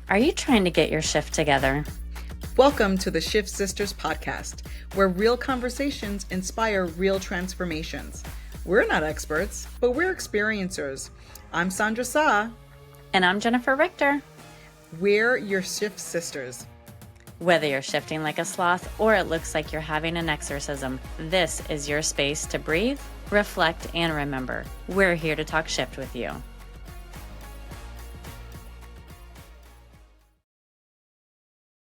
Are you trying to get your shift together? Welcome to the Shift Sisters podcast, where real conversations inspire real transformations. We're not experts, but we're experiencers. I'm Sandra Sa. And I'm Jennifer Richter. We're your Shift Sisters. Whether you're shifting like a sloth or it looks like you're having an exorcism, this is your space to breathe, reflect, and remember. We're here to talk shift with you.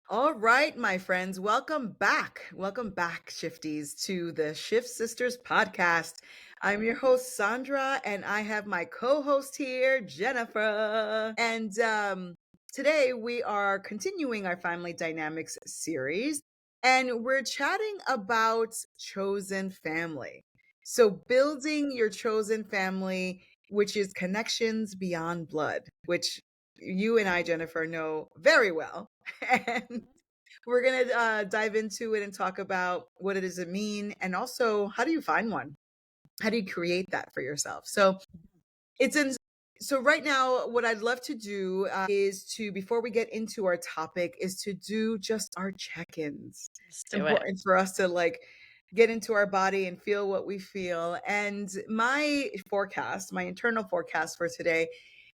All right, my friends, welcome back. Welcome back, Shifties, to the Shift Sisters podcast. I'm your host, Sandra, and I have my co-host here, Jennifer. And today we are continuing our Family Dynamics series, and we're chatting about chosen family. So building your chosen family, which is connections beyond blood, which you and I, Jennifer, know very well. And we're going to dive into it and talk about what it does it mean, and also how do you find one? How do you create that for yourself? So it's in. So right now, what I'd love to do is to, before we get into our topic, is to do just our check-ins. Let's It's do it. important for us to get into our body and feel what we feel. And my forecast, my internal forecast for today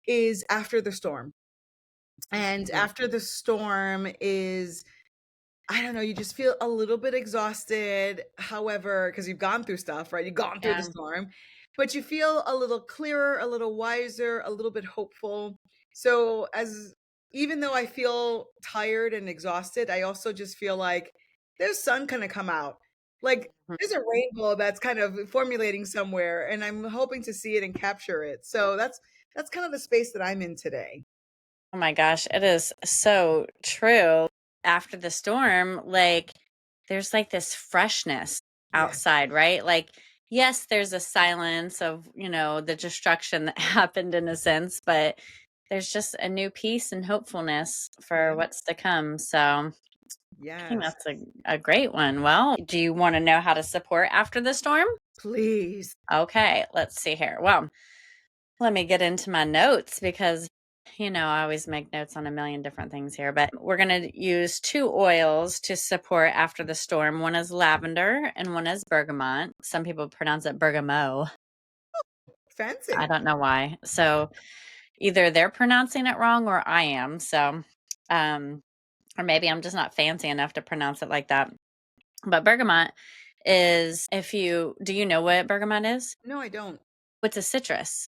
is after the storm. And after the storm is, I don't know, you just feel a little bit exhausted. However, because you've gone through stuff, right? You've gone through the storm, but you feel a little clearer, a little wiser, a little bit hopeful. So, as even though I feel tired and exhausted, I also just feel like there's sun going to come out. Like there's a rainbow that's kind of formulating somewhere, and I'm hoping to see it and capture it. So that's kind of the space that I'm in today. Oh my gosh, it is so true. After the storm, there's this freshness outside, right? Yes, there's a silence of, the destruction that happened in a sense, but there's just a new peace and hopefulness for what's to come. So I think Yes, that's a great one. Well, do you want to know how to support after the storm? please. Okay, let's see here. Well, let me get into my notes because, I always make notes on a million different things here, but we're going to use two oils to support after the storm. One is lavender and one is bergamot. Some people pronounce it bergamot. Fancy. I don't know why. So either they're pronouncing it wrong or I am. So, or maybe I'm just not fancy enough to pronounce it like that. But bergamot is, do you know what bergamot is? No, I don't. It's a citrus.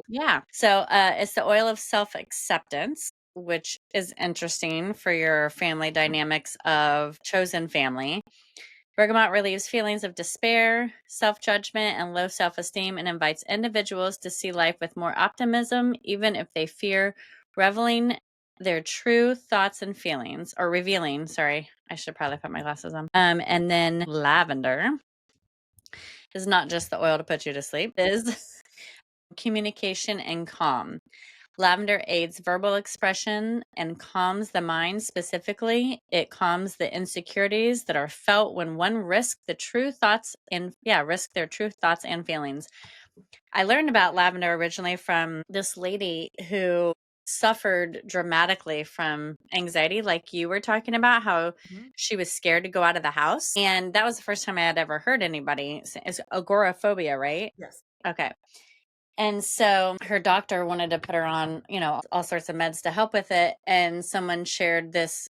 Yeah. So it's the oil of self-acceptance, which is interesting for your family dynamics of chosen family. Bergamot relieves feelings of despair, self-judgment, and low self-esteem and invites individuals to see life with more optimism, even if they fear revealing their true thoughts and feelings, or revealing, sorry, I should probably put my glasses on. And then lavender is not just the oil to put you to sleep, it is communication and calm. Lavender aids verbal expression and calms the mind. Specifically, it calms the insecurities that are felt when one risks their true thoughts and feelings. I learned about lavender originally from this lady who suffered dramatically from anxiety, like you were talking about, how she was scared to go out of the house. And that was the first time I had ever heard anybody say it's agoraphobia, right? Yes. Okay. And so her doctor wanted to put her on, all sorts of meds to help with it. And someone shared this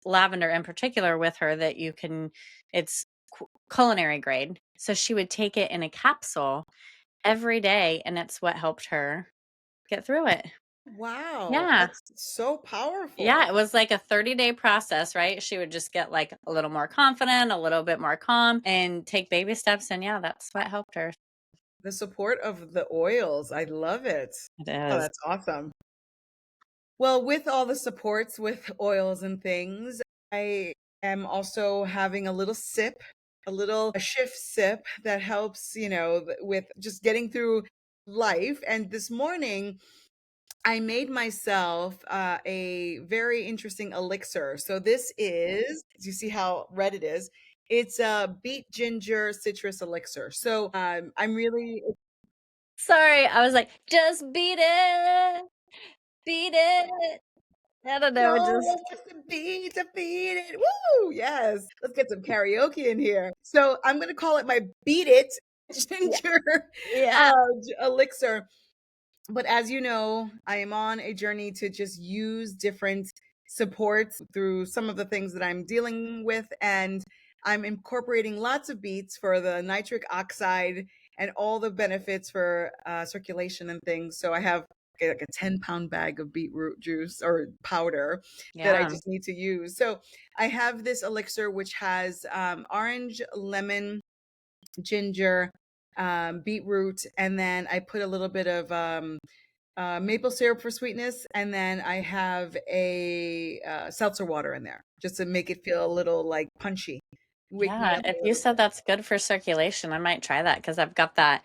lavender in particular with her that it's culinary grade. So she would take it in a capsule every day. And it's what helped her get through it. Wow, Yeah. that's so powerful. Yeah. It was like a 30-day process, right? She would just get a little more confident, a little bit more calm, and take baby steps. And yeah, that's what helped her. The support of the oils, I love it. It Oh, is. that's awesome. Well, with all the supports with oils and things, I am also having a little sip, a shift sip that helps, with just getting through life. And this morning, I made myself a very interesting elixir. So this is, you see how red it is? It's a beet ginger citrus elixir. So I'm really, Sorry. I was like, just beat it. Beat it. I don't know, it No, just let's get some beat to feed it. Woo! Yes. Let's get some karaoke in here. So I'm gonna call it my beat it yeah, ginger yeah, elixir. But as you know, I am on a journey to just use different supports through some of the things that I'm dealing with. And I'm incorporating lots of beets for the nitric oxide and all the benefits for circulation and things. So I have like a 10-pound bag of beetroot juice or powder that I yeah. just need to use. So I have this elixir which has orange, lemon, ginger, beetroot, and then I put a little bit of maple syrup for sweetness, and then I have a seltzer water in there just to make it feel a little like punchy, wake me Yeah, up a if you little said bit. that's good for circulation, I might try that because I've got that,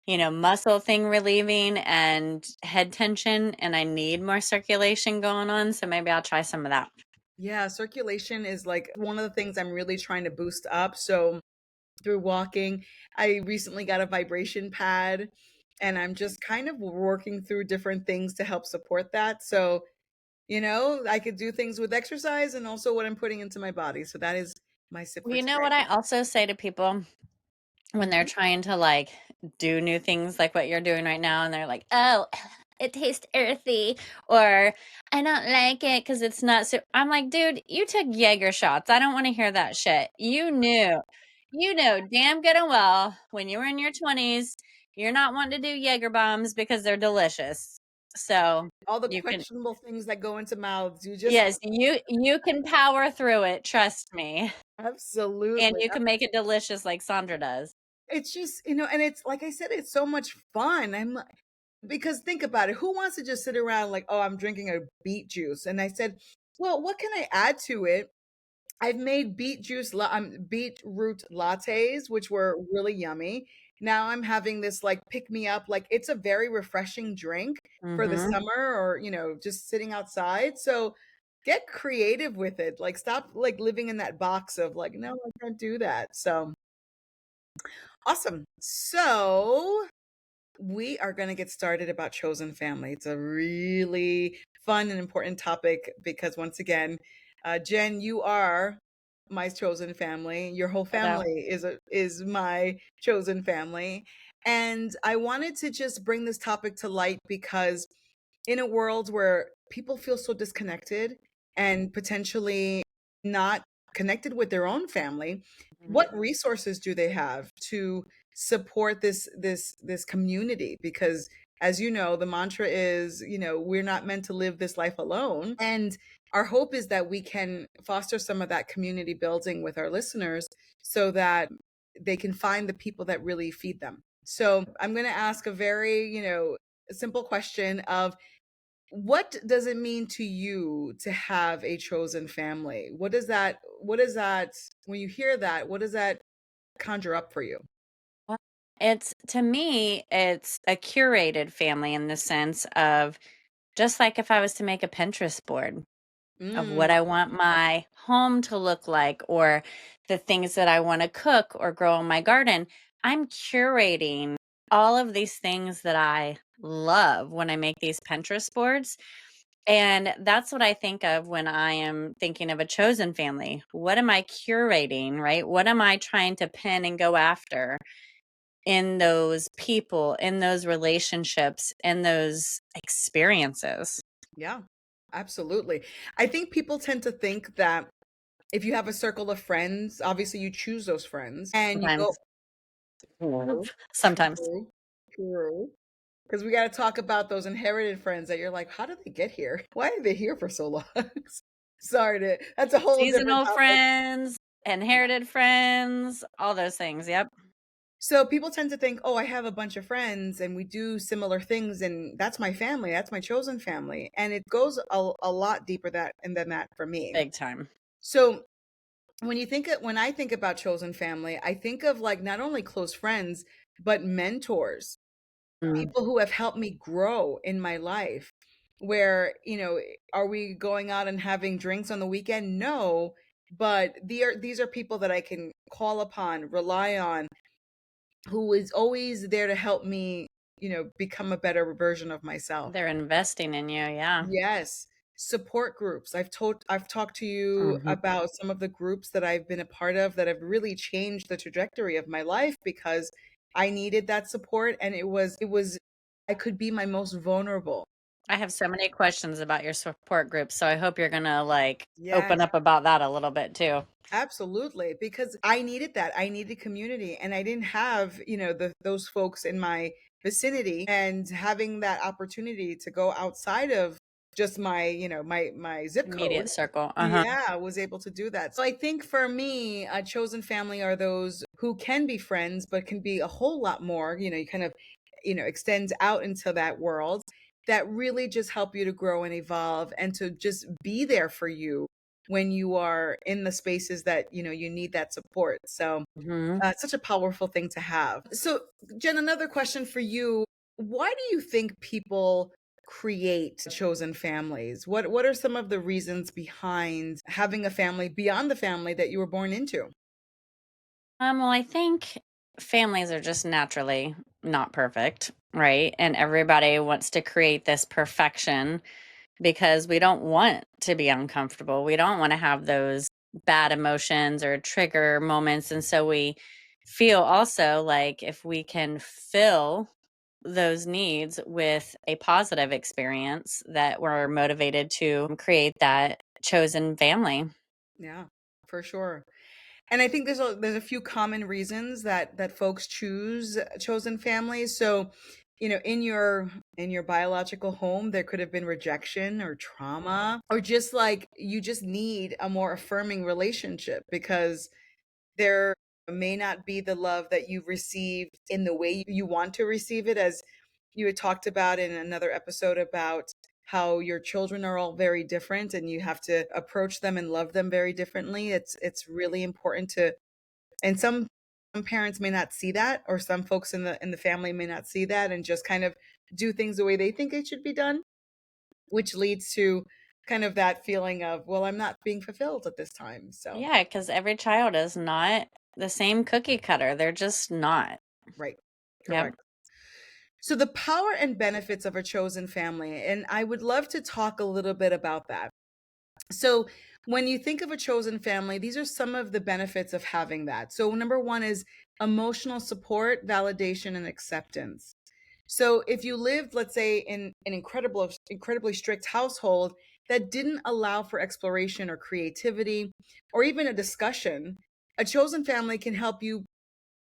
muscle thing relieving and head tension, and I need more circulation going on. So maybe I'll try some of that. Yeah, circulation is like one of the things I'm really trying to boost up. So through walking, I recently got a vibration pad, and I'm just kind of working through different things to help support that. So I could do things with exercise and also what I'm putting into my body. So that is my sip Well, for you know today. what I also say to people when they're Mhm. trying to like do new things like what you're doing right now, and they're like, "Oh, it tastes earthy," or "I don't like it because it's not so." I'm like, dude, you took Jaeger shots. I don't want to hear that shit. You know damn good and well when you were in your 20s, you're not wanting to do Jaeger bombs because they're delicious. So All the you can, questionable things that go into mouths, you just yes, you can power through it. Trust me, and absolutely. you can make it delicious like Sandra does. It's just, and it's like I said, it's so much fun. Because think about it. Who wants to just sit around like, oh, I'm drinking a beet juice? And I said, well, what can I add to it? I've made beetroot lattes, which were really yummy. Now I'm having this like pick me up, like it's a very refreshing drink for the Hmm. summer or, just sitting outside. So get creative with it. Like stop like living in that box of like, no, I can't do that. So awesome. So we are going to get started about chosen family. It's a really fun and important topic because once again, Jen, you are my chosen family. Your whole Ditto. family is my chosen family. And I wanted to just bring this topic to light because in a world where people feel so disconnected and potentially not connected with their own family, Mhm. what resources do they have to support this community? Because as you know, the mantra is, we're not meant to live this life alone. And our hope is that we can foster some of that community building with our listeners so that they can find the people that really feed them. So I'm going to ask a very, simple question of what does it mean to you to have a chosen family? What is that when you hear that, what does that conjure up for you? Well, it's to me, it's a curated family in the sense of just like if I was to make a Pinterest board of what Mm, I want my home to look like or the things that I want to cook or grow in my garden, I'm curating all of these things that I love when I make these Pinterest boards. And that's what I think of when I am thinking of a chosen family. What am I curating, right? What am I trying to pin and go after in those people, in those relationships, in those experiences? yeah, absolutely. I think people tend to think that if you have a circle of friends, obviously you choose those friends and you go Sometimes. true, Sometimes. true, true. Because we got to talk about those inherited friends that you're like, how did they get here? Why are they here for so long? Sorry, that's a whole different Seasonal topic. friends, inherited friends, all those things, yep. So people tend to think, "Oh, I have a bunch of friends and we do similar things and that's my family. That's my chosen family." And it goes a lot deeper than that for me. Big time. So when I think about chosen family, I think of like not only close friends, but mentors, Mm, people who have helped me grow in my life. Where, are we going out and having drinks on the weekend? No, but these are people that I can call upon, rely on, who is always there to help me, become a better version of myself. they're investing in you, yeah. Yes. support groups. I've talked to you Mhm. about some of the groups that I've been a part of that have really changed the trajectory of my life because I needed that support, and it was I could be my most vulnerable. I have so many questions about your support group, so I hope you're gonna, like, open Yes. up about that a little bit too. Absolutely, because I needed that. I needed community, and I didn't have, those folks in my vicinity, and having that opportunity to go outside of just my zip code. Immediate circle, uh-huh. Yeah, I was able to do that. So I think for me, a chosen family are those who can be friends, but can be a whole lot more. You kind of, extend out into that world that really just help you to grow and evolve and to just be there for you when you are in the spaces that you need that support. So Mhm. it's such a powerful thing to have. So Jen, another question for you: why do you think people create chosen families? What are some of the reasons behind having a family beyond the family that you were born into? Well, I think families are just naturally not perfect, right? And everybody wants to create this perfection because we don't want to be uncomfortable. We don't want to have those bad emotions or trigger moments. And so we feel also like if we can fill those needs with a positive experience, that we're motivated to create that chosen family. Yeah, for sure. And I think there's a few common reasons that folks choose chosen families. So, in your biological home, there could have been rejection or trauma, or just like you just need a more affirming relationship because there may not be the love that you've received in the way you want to receive it, as you had talked about in another episode about how your children are all very different and you have to approach them and love them very differently. It's really important to, and some parents may not see that, or some folks in the family may not see that and just kind of do things the way they think it should be done, which leads to kind of that feeling of, well, I'm not being fulfilled at this time. So, Yeah, because every child is not the same cookie cutter. They're just not. right. Yep. Correct. So, the power and benefits of a chosen family, and I would love to talk a little bit about that. So, when you think of a chosen family, these are some of the benefits of having that. So, number one is emotional support, validation, and acceptance. So, if you lived, let's say, in an incredibly strict household that didn't allow for exploration or creativity or even a discussion, a chosen family can help you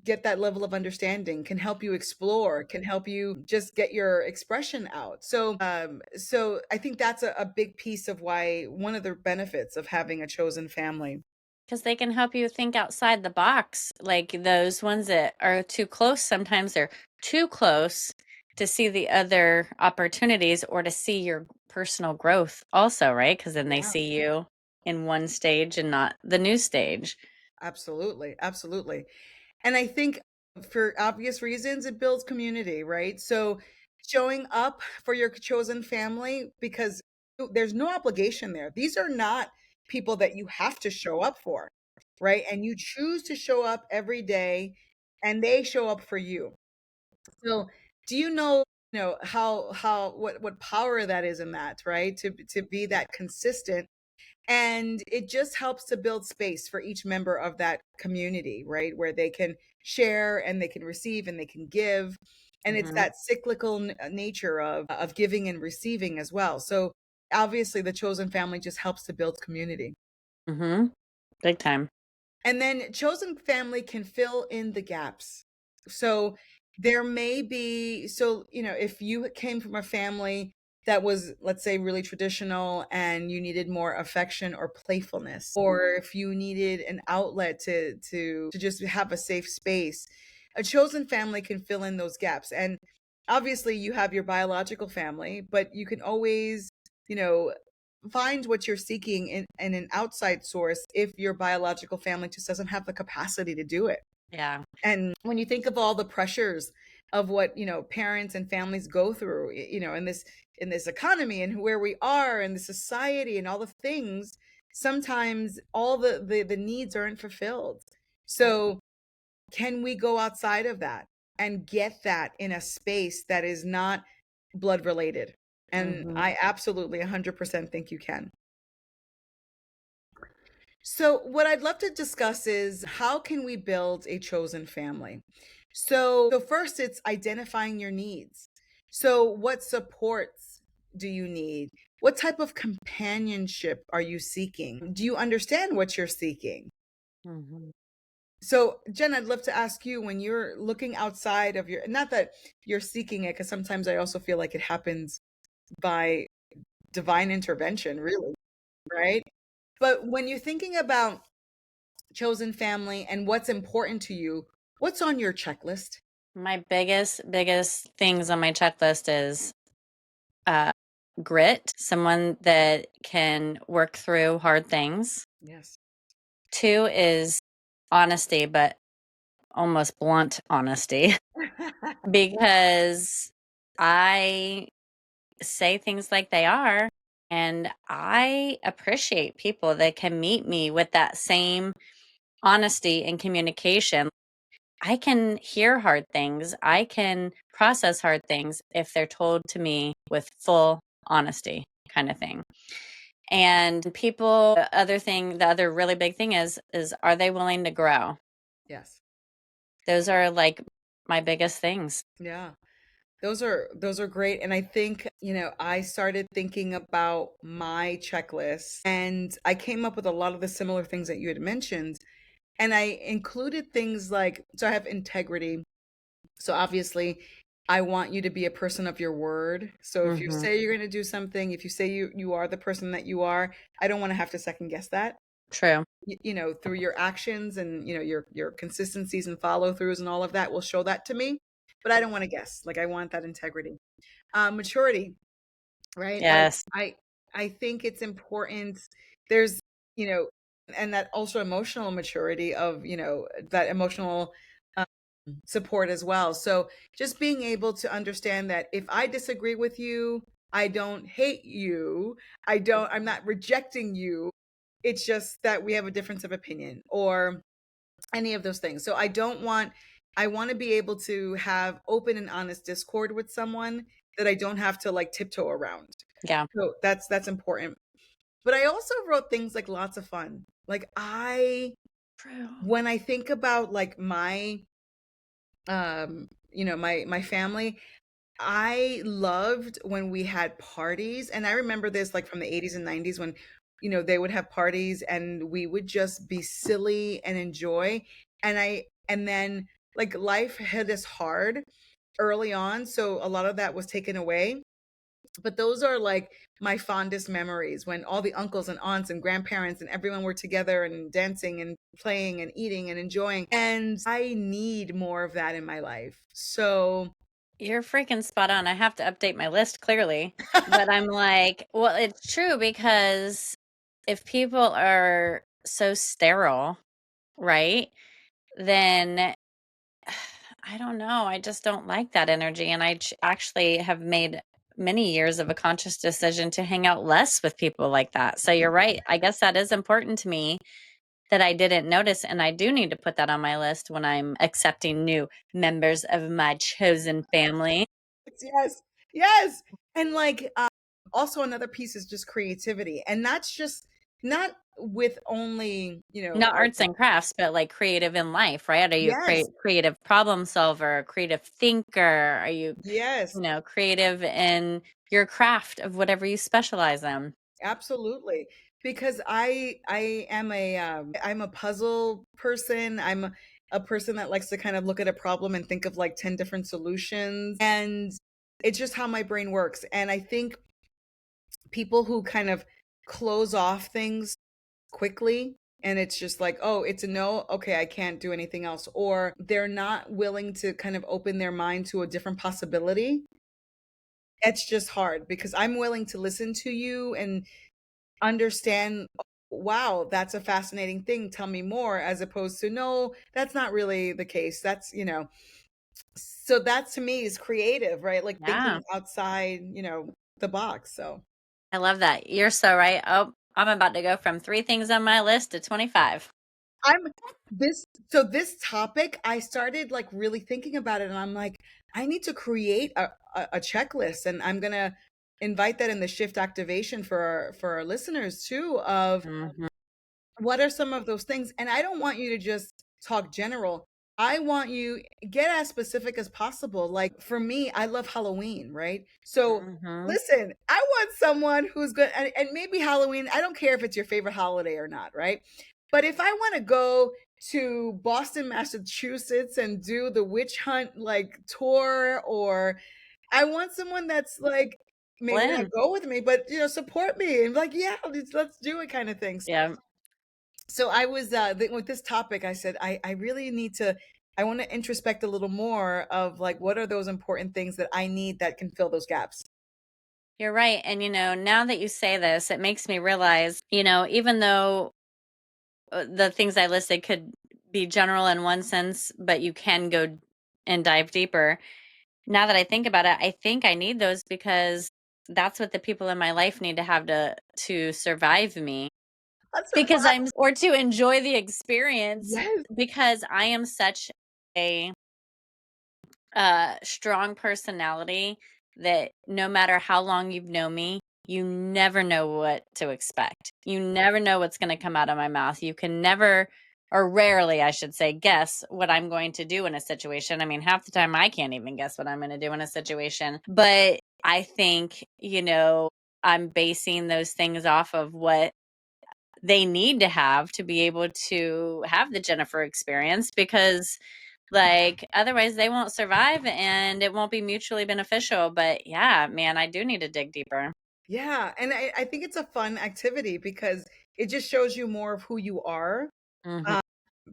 get that level of understanding, can help you explore, can help you just get your expression out. So I think that's a big piece of why, one of the benefits of having a chosen family. Because they can help you think outside the box. Like those ones that are too close, sometimes they're too close to see the other opportunities or to see your personal growth also, right? Because then they Yeah, see you in one stage and not the new stage. absolutely. Absolutely. And I think for obvious reasons, it builds community, right? So showing up for your chosen family, because there's no obligation there. These are not people that you have to show up for, right? And you choose to show up every day and they show up for you. So do you know how what power that is in that, right? To be that consistent, and it just helps to build space for each member of that community, right? Where they can share and they can receive and they can give. And it's Mhm. that cyclical nature of giving and receiving as well. So obviously the chosen family just helps to build community. Mhm. Big time. And then chosen family can fill in the gaps. So there may be, if you came from a family that was, let's say, really traditional and you needed more affection or playfulness, or if you needed an outlet to just have a safe space, a chosen family can fill in those gaps. And obviously you have your biological family, but you can always, you know, find what you're seeking in an outside source if your biological family just doesn't have the capacity to do it. Yeah. And when you think of all the pressures of what, parents and families go through, in this economy and where we are and the society and all the things, sometimes all the needs aren't fulfilled. So can we go outside of that and get that in a space that is not blood related? And Mhm. I absolutely 100% think you can. So, what I'd love to discuss is how can we build a chosen family? So first it's identifying your needs. So, what supports do you need? What type of companionship are you seeking? Do you understand what you're seeking? Mhm. So, Jen, I'd love to ask you when you're looking outside of your, not that you're seeking it, because sometimes I also feel like it happens by divine intervention, really, right? But when you're thinking about chosen family and what's important to you, what's on your checklist? My biggest things on my checklist is uh, grit, someone that can work through hard things. Yes. Two is honesty, but almost blunt honesty, because I say things like they are. And I appreciate people that can meet me with that same honesty and communication. I can hear hard things. I can process hard things if they're told to me with full honesty, kind of thing. And people, the other really big thing is are they willing to grow? Yes. Those are like my biggest things. Yeah. Those are great. And I think, I started thinking about my checklist and I came up with a lot of the similar things that you had mentioned. And I included things like, so I have integrity. So obviously, I want you to be a person of your word. So if you Mhm. say you're going to do something, if you say you are the person that you are, I don't want to have to second guess that. True. Through your actions and your consistencies and follow throughs and all of that will show that to me. But I don't want to guess. Like I want that integrity, maturity, right? Like Yes. I think it's important. There's you know, and that also emotional maturity of that emotional um, support as well. So just being able to understand that if I disagree with you, I don't hate you. I'm not rejecting you. It's just that we have a difference of opinion or any of those things. So I want to be able to have open and honest discord with someone that I don't have to like tiptoe around. Yeah. So that's important. But I also wrote things like lots of fun. Like I True. when I think about like my family, I loved when we had parties, and I remember this like from the 80s and 90s when, they would have parties and we would just be silly and enjoy. And then like life hit us hard early on, so a lot of that was taken away. But those are like my fondest memories when all the uncles and aunts and grandparents and everyone were together and dancing and playing and eating and enjoying. And I need more of that in my life. So You're freaking spot on. I have to update my list clearly. But I'm like, well, it's true because if people are so sterile, right? Then I don't know. I just don't like that energy. And actually have made many years of a conscious decision to hang out less with people like that. So you're right. I guess that is important to me that I didn't notice. And I do need to put that on my list when I'm accepting new members of my chosen family. yes, yes. And like also another piece is just creativity. And that's just not with only, Not our arts and crafts, but like creative in life, right? Are you a yes, creative problem solver, a creative thinker? Are you, yes. creative in your craft of whatever you specialize in? Absolutely. Because I am I'm a puzzle person. I'm a person that likes to kind of look at a problem and think of like 10 different solutions. And it's just how my brain works. And I think people who kind of close off things quickly and it's just like, oh, it's a no, okay, I can't do anything else. Or they're not willing to kind of open their mind to a different possibility. It's just hard because I'm willing to listen to you and understand, wow, that's a fascinating thing, tell me more, as opposed to no, that's not really the case. So that to me is creative, right? Like Yeah. thinking outside, the box. So I love that. You're so right. Oh, I'm about to go from 3 things on my list to 25. I'm this topic, I started like really thinking about it and I'm like, I need to create a checklist and I'm gonna invite that in the shift activation for our listeners too of Mhm. what are some of those things? And I don't want you to just talk general. I want you get as specific as possible. Like for me, I love Halloween, right? So Mhm. listen, I want someone who's good and maybe Halloween, I don't care if it's your favorite holiday or not, right? But if I want to go to Boston, Massachusetts and do the witch hunt like tour, or I want someone that's like maybe not Blend. go with me, but support me and like, yeah, let's do it kind of thing. Yeah. So I was with this topic, I said I really need to, I want to introspect a little more of like what are those important things that I need that can fill those gaps. You're right. And, now that you say this, it makes me realize, even though the things I listed could be general in one sense, but you can go and dive deeper. Now that I think about it, I think I need those because that's what the people in my life need to have to survive me. That's Because right. or to enjoy the experience, Yes, because I am such a strong personality that no matter how long you've known me, you never know what to expect. You never know what's going to come out of my mouth. You can never, or rarely, I should say, guess what I'm going to do in a situation. I mean, half the time I can't even guess what I'm going to do in a situation. But I think, I'm basing those things off of what they need to have to be able to have the Jennifer experience, because like otherwise they won't survive and it won't be mutually beneficial. But yeah, man, I do need to dig deeper. yeah, and I think it's a fun activity because it just shows you more of who you are, Mhm. um,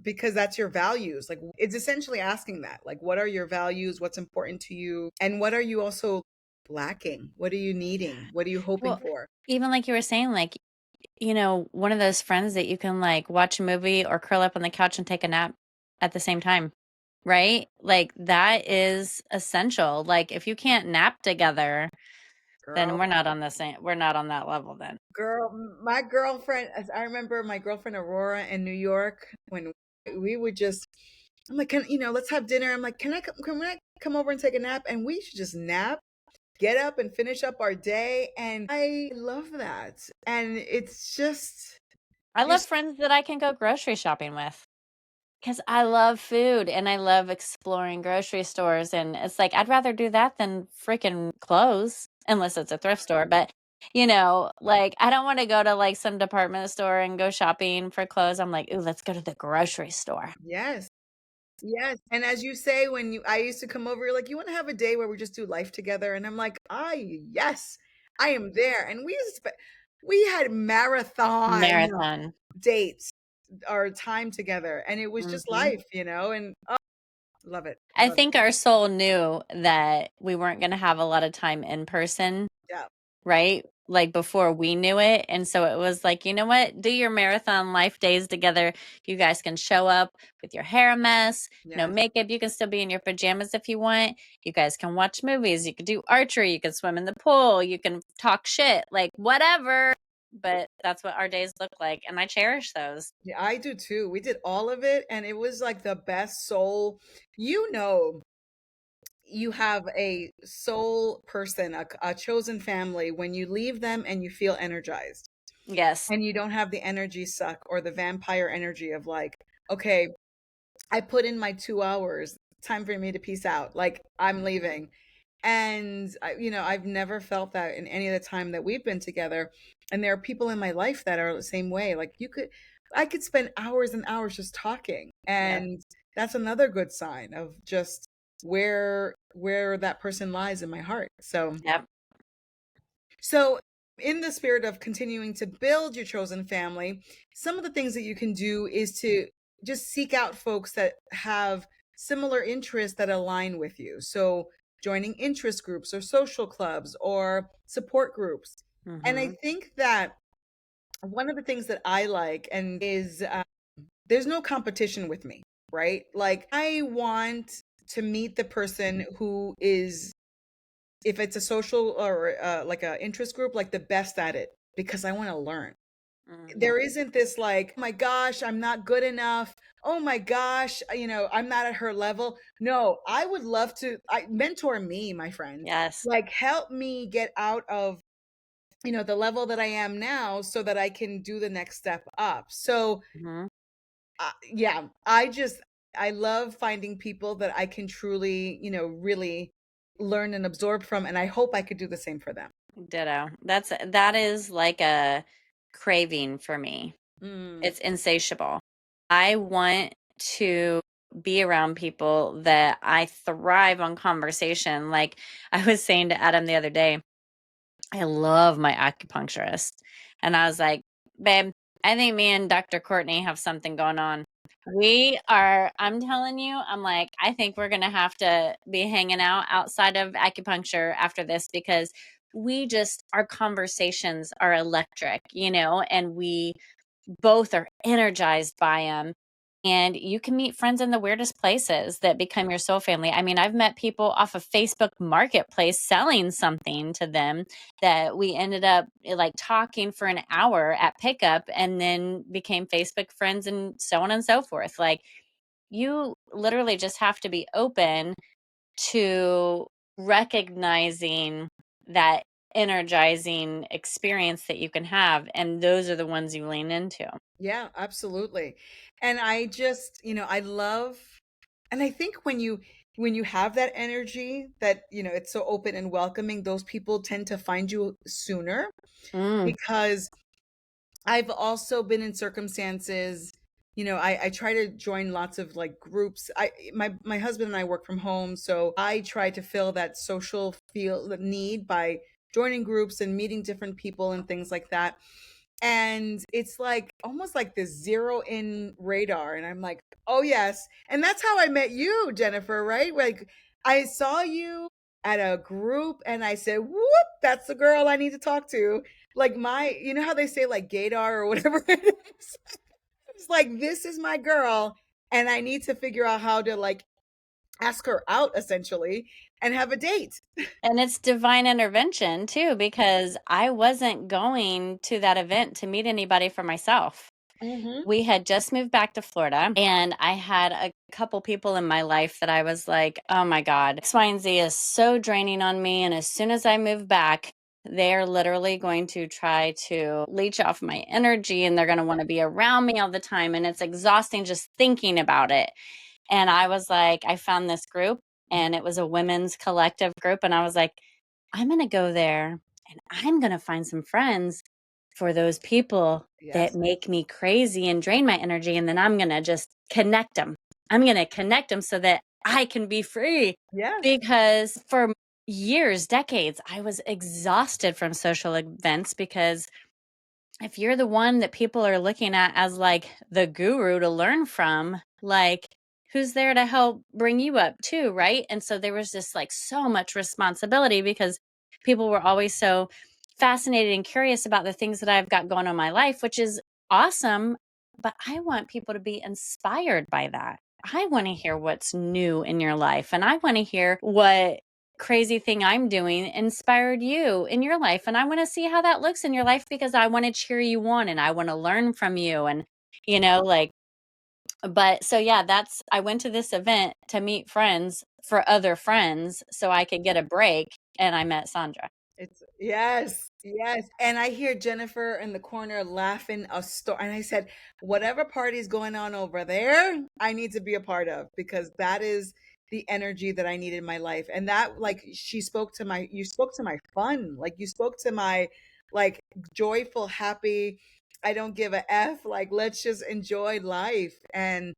because that's your values. Like it's essentially asking that, like, what are your values? What's important to you? And what are you also lacking? What are you needing? What are you hoping Well, for? even like you were saying, like, one of those friends that you can like watch a movie or curl up on the couch and take a nap at the same time, right? Like that is essential. Like if you can't nap together, then Girl, we're not on that level then. my girlfriend, as I remember my girlfriend Aurora in New York, when we would just, I'm like, let's have dinner. I'm like, can I come over and take a nap? And we should just nap, get up and finish up our day. And I love that. And it's just, I you're, love friends that I can go grocery shopping with. 'Cause I love food and I love exploring grocery stores, and it's like, I'd rather do that than freaking clothes, unless it's a thrift store, but, like, I don't wanna go to, like, some department store and go shopping for clothes. I'm like, "Ooh, let's go to the grocery store." yes. Yes. And as you say, I used to come over, you're like, you want to have a day where we just do life together? And I'm like, yes, I am there. And we had marathon Marathon. dates, our time together, and it was just Mhm. life, and love it. I Love it. think our soul knew that we weren't gonna have a lot of time in person. Yeah. Right? Like, before we knew it, and so it was like, "You know what? Do your marathon life days together. You guys can show up with your hair a mess, no Yes. makeup, you can still be in your pajamas if you want. You guys can watch movies, you could do archery, you can swim in the pool, you can talk shit, like, whatever." But that's what our days look like, and I cherish those. Yeah, I do too. We did all of it, and it was like the best soul. You know, you have a soul person, a chosen family when you leave them and you feel energized. Yes. And you don't have the energy suck or the vampire energy of like, okay, I put in my 2 hours, time for me to peace out. Like I'm leaving. And I've never felt that in any of the time that we've been together. And there are people in my life that are the same way. Like I could spend hours and hours just talking. Yep. And that's another good sign of just where that person lies in my heart. Yep. So, in the spirit of continuing to build your chosen family, some of the things that you can do is to just seek out folks that have similar interests that align with you. So, joining interest groups or social clubs or support groups. And I Mhm. think that one of the things that I like and is there's no competition with me, right? Like, I want to meet the person who is, if it's a social or like a interest group, like the best at it because I want to learn. Mhm. there isn't this like, "Oh my gosh, I'm not good enough. Oh my gosh, I'm not at her level." No, I would love to mentor me, my friend. Yes. Like help me get out of, the level that I am now so that I can do the next step up. So, Mhm. yeah, I love finding people that I can truly, really learn and absorb from, and I hope I could do the same for them. Ditto. That is like a craving for me. Mm, It's insatiable. I want to be around people that I thrive on conversation. Like I was saying to Adam the other day, I love my acupuncturist. And I was like, babe, I think me and Dr. Courtney have something going on. I'm telling you, I'm like, I think we're going to have to be hanging out outside of acupuncture after this because our conversations are electric, and we both are energized by them. And you can meet friends in the weirdest places that become your soul family. I mean, I've met people off of Facebook Marketplace selling something to them that we ended up like talking for an hour at pickup and then became Facebook friends and so on and so forth. Like, you literally just have to be open to recognizing that energizing experience that you can have. And those are the ones you lean into. yeah, absolutely. And I just, I love, and I think when you have that energy that, it's so open and welcoming, those people tend to find you sooner Mm. because I've also been in circumstances, I try to join lots of like groups. My husband and I work from home, so I try to fill that social feel the need by joining groups and meeting different people and things like that. And it's like almost like this zero in radar. And I'm like, oh yes. And that's how I met you, Jennifer, right? Like I saw you at a group and I said, whoop, that's the girl I need to talk to. Like you know how they say like gaydar or whatever it is? It's like, this is my girl. And I need to figure out how to like ask her out essentially and have a date. And it's divine intervention too, because I wasn't going to that event to meet anybody for myself. Hmm. We had just moved back to Florida, and I had a couple people in my life that I was like, oh my God, X, Y, and Z is so draining on me. And as soon as I move back, they're literally going to try to leech off my energy and they're going to want to be around me all the time. And it's exhausting just thinking about it. And I was like, I found this group and it was a women's collective group. And I was like, I'm going to go there and I'm going to find some friends for those people that Yes. make me crazy and drain my energy. And then I'm going to just connect them. I'm going to connect them so that I can be free. Yes. Because for years, decades, I was exhausted from social events because if you're the one that people are looking at as like the guru to learn from, like who's there to help bring you up too, right? And so there was just like so much responsibility because people were always so fascinated and curious about the things that I've got going on in my life, which is awesome. But I want people to be inspired by that. I want to hear what's new in your life and I want to hear what crazy thing I'm doing inspired you in your life. And I want to see how that looks in your life because I want to cheer you on and I want to learn from you. And, like, but so yeah, I went to this event to meet friends for other friends so I could get a break. And I met Sandra. It's yes, yes. And I hear Jennifer in the corner laughing a store. And I said, whatever party's going on over there, I need to be a part of because that is the energy that I need in my life. And that like you spoke to my fun. Like you spoke to my like joyful, happy, I don't give a F. Like let's just enjoy life. And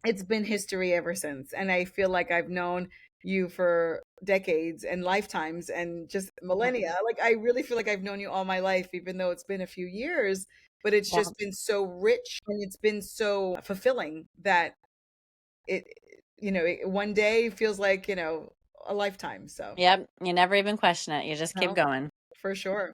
it's been history ever since. And I feel like I've known you for decades and lifetimes and just millennia. Like I really feel like I've known you all my life, even though it's been a few years, but it's Yeah. just been so rich and it's been so fulfilling that it, one day feels like, a lifetime. So, Yep. You never even question it. You just keep no, going. for sure.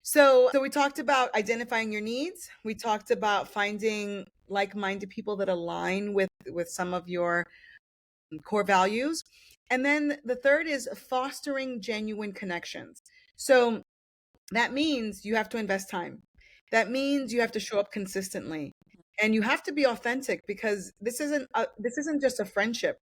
So we talked about identifying your needs. We talked about finding like-minded people that align with some of your core values. And then the third is fostering genuine connections. So that means you have to invest time. That means you have to show up consistently and you have to be authentic because this isn't just a friendship.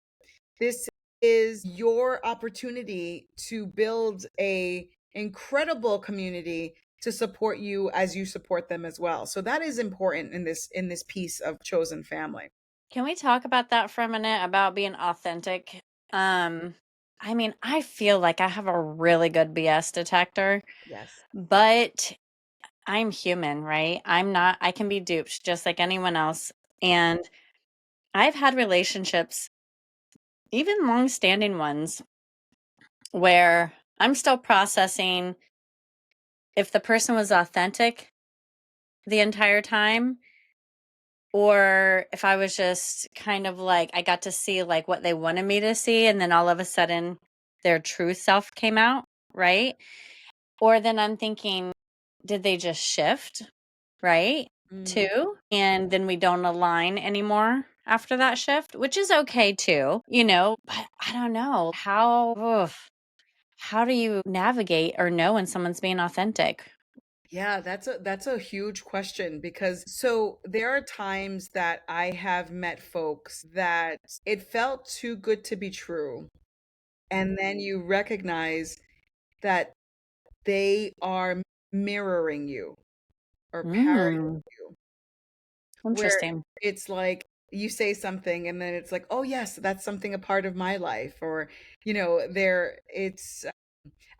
This is your opportunity to build a incredible community to support you as you support them as well. So that is important in this piece of chosen family. Can we talk about that for a minute about being authentic? Um, I mean, I feel like I have a really good BS detector, Yes. but I'm human, right? I can be duped just like anyone else. And I've had relationships, even long-standing ones, where I'm still processing if the person was authentic the entire time or if I was just kind of like I got to see like what they wanted me to see and then all of a sudden their true self came out, right? Or then I'm thinking, did they just shift, right? Mm. Too? And then we don't align anymore after that shift, which is okay too, but I don't know how do you navigate or know when someone's being authentic? Yeah, that's a huge question because so there are times that I have met folks that it felt too good to be true. And then you recognize that they are mirroring you or parroting Mm, you, where interesting. it's like you say something and then it's like, oh yes, that's something a part of my life. Or, there it's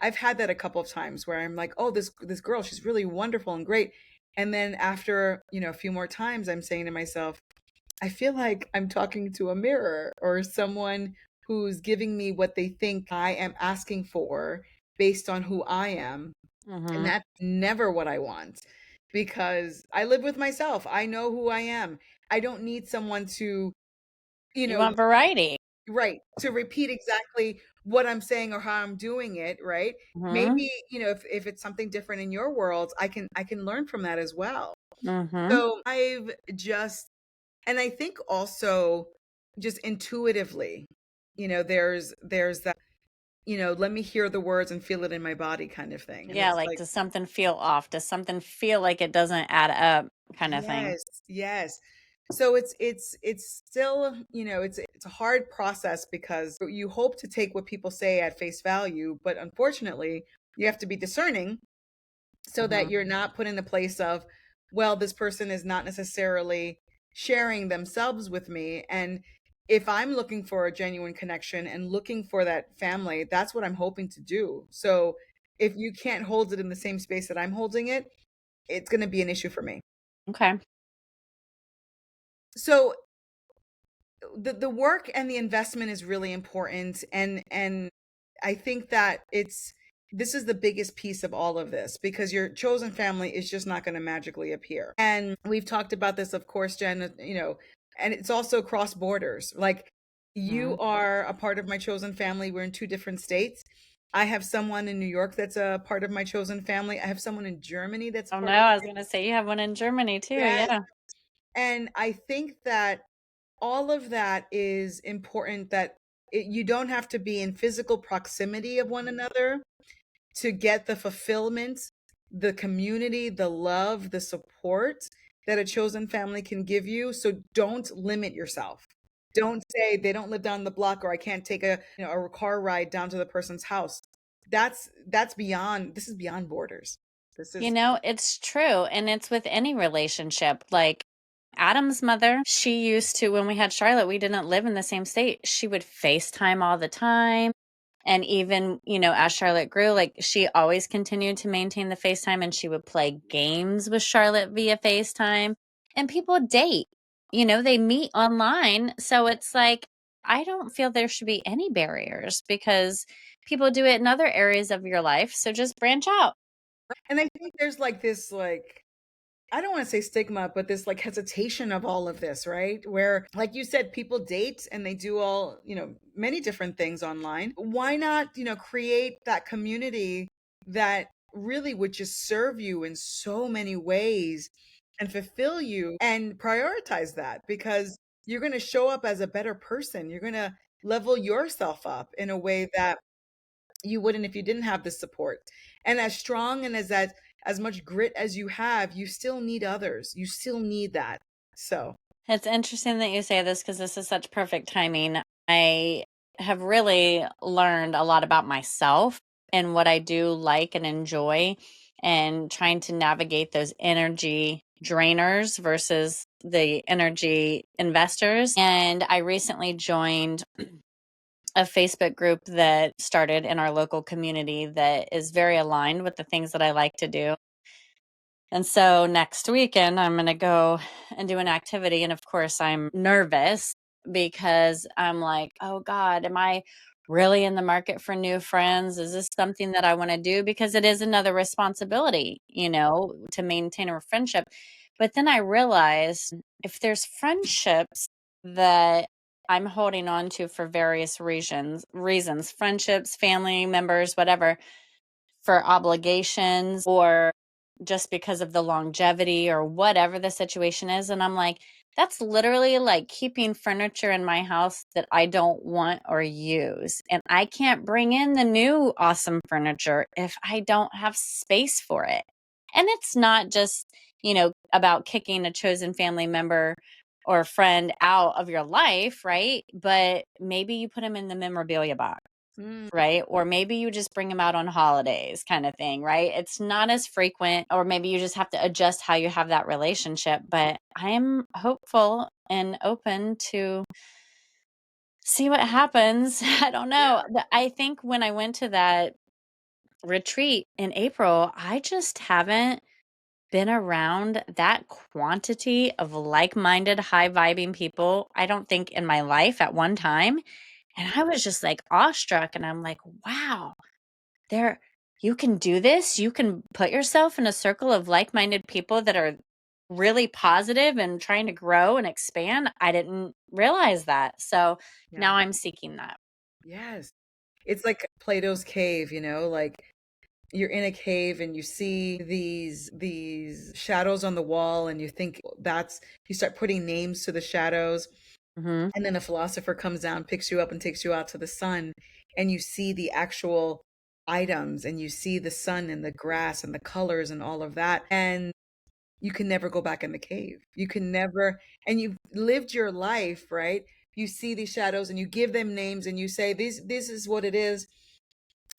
I've had that a couple of times where I'm like, oh, this girl, she's really wonderful and great. And then after, a few more times, I'm saying to myself, I feel like I'm talking to a mirror or someone who's giving me what they think I am asking for based on who I am. And Mhm. that's never what I want because I live with myself. I know who I am. I don't need someone to, you You know, want variety. right, to repeat exactly what I'm saying or how I'm doing it, right? Mhm. Maybe, if it's something different in your world, I can learn from that as well. Mhm. So I've just and I think also just intuitively, there's that, let me hear the words and feel it in my body kind of thing. And Yeah, it's like, like, does something feel off? Does something feel like it doesn't add up kinda thing? yes, yes. So it's still, it's a hard process because you hope to take what people say at face value, but unfortunately, you have to be discerning so that Mhm. you're not put in the place of, well, this person is not necessarily sharing themselves with me. And if I'm looking for a genuine connection and looking for that family, that's what I'm hoping to do. So if you can't hold it in the same space that I'm holding it, it's going to be an issue for me. Okay. So the work and the investment is really important, and I think that this is the biggest piece of all of this because your chosen family is just not going to magically appear. And we've talked about this, of course, Jen, and it's also cross borders. Like, you Mhm. are a part of my chosen family. We're in two different states. I have someone in New York that's a part of my chosen family. I have someone in Germany that's Oh, part no, of I was gonna say you have one in Germany too, Yes. yeah. And I think that all of that is important, that you don't have to be in physical proximity of one another to get the fulfillment, the community, the love, the support that a chosen family can give you. So don't limit yourself. Don't say they don't live down the block or I can't take a car ride down to the person's house. That's beyond, this is beyond borders. This is It's true, and it's with any relationship. Like Adam's mother, she used to, when we had Charlotte, we didn't live in the same state. She would FaceTime all the time. And even, as Charlotte grew, like she always continued to maintain the FaceTime and she would play games with Charlotte via FaceTime. And people date, they meet online. So it's like, I don't feel there should be any barriers because people do it in other areas of your life. So just branch out. and I think there's like this, like, I don't want to say stigma, but this like hesitation of all of this, right? Where, like you said, people date and they do all, many different things online. Why not, create that community that really would just serve you in so many ways and fulfill you and prioritize that because you're going to show up as a better person. You're going to level yourself up in a way that you wouldn't if you didn't have the support. And as strong and as that as much grit as you have, you still need others. You still need that. So, It's interesting that you say this because this is such perfect timing. I have really learned a lot about myself and what I do like and enjoy, and trying to navigate those energy drainers versus the energy investors. And I recently joined a Facebook group that started in our local community that is very aligned with the things that I like to do. And so next weekend, I'm going to go and do an activity. And of course, I'm nervous because I'm like, oh God, am I really in the market for new friends? Is this something that I want to do? Because it is another responsibility, to maintain a friendship. But then I realized if there's friendships that I'm holding on to for various reasons, friendships, family members, whatever, for obligations or just because of the longevity or whatever the situation is. And I'm like, that's literally like keeping furniture in my house that I don't want or use. And I can't bring in the new awesome furniture if I don't have space for it. And it's not just, about kicking a chosen family member or friend out of your life, right? But maybe you put them in the memorabilia box, mm, right? Or maybe you just bring them out on holidays kind of thing, right? It's not as frequent, or maybe you just have to adjust how you have that relationship. But I am hopeful and open to see what happens. I don't know. I think when I went to that retreat in April, I just haven't been around that quantity of like minded, high vibing people, I don't think, in my life at one time. And I was just like awestruck. And I'm like, wow, there, you can do this. You can put yourself in a circle of like-minded people that are really positive and trying to grow and expand. I didn't realize that. So yeah. now I'm seeking that. Yes. It's like Plato's cave, like you're in a cave and you see these shadows on the wall and you think that's you start putting names to the shadows, Hmm. and then a philosopher comes down, picks you up and takes you out to the sun, and you see the actual items and you see the sun and the grass and the colors and all of that, and you can never go back in the cave. You can never, and you've lived your life, right? You see these shadows and you give them names and you say this is what it is.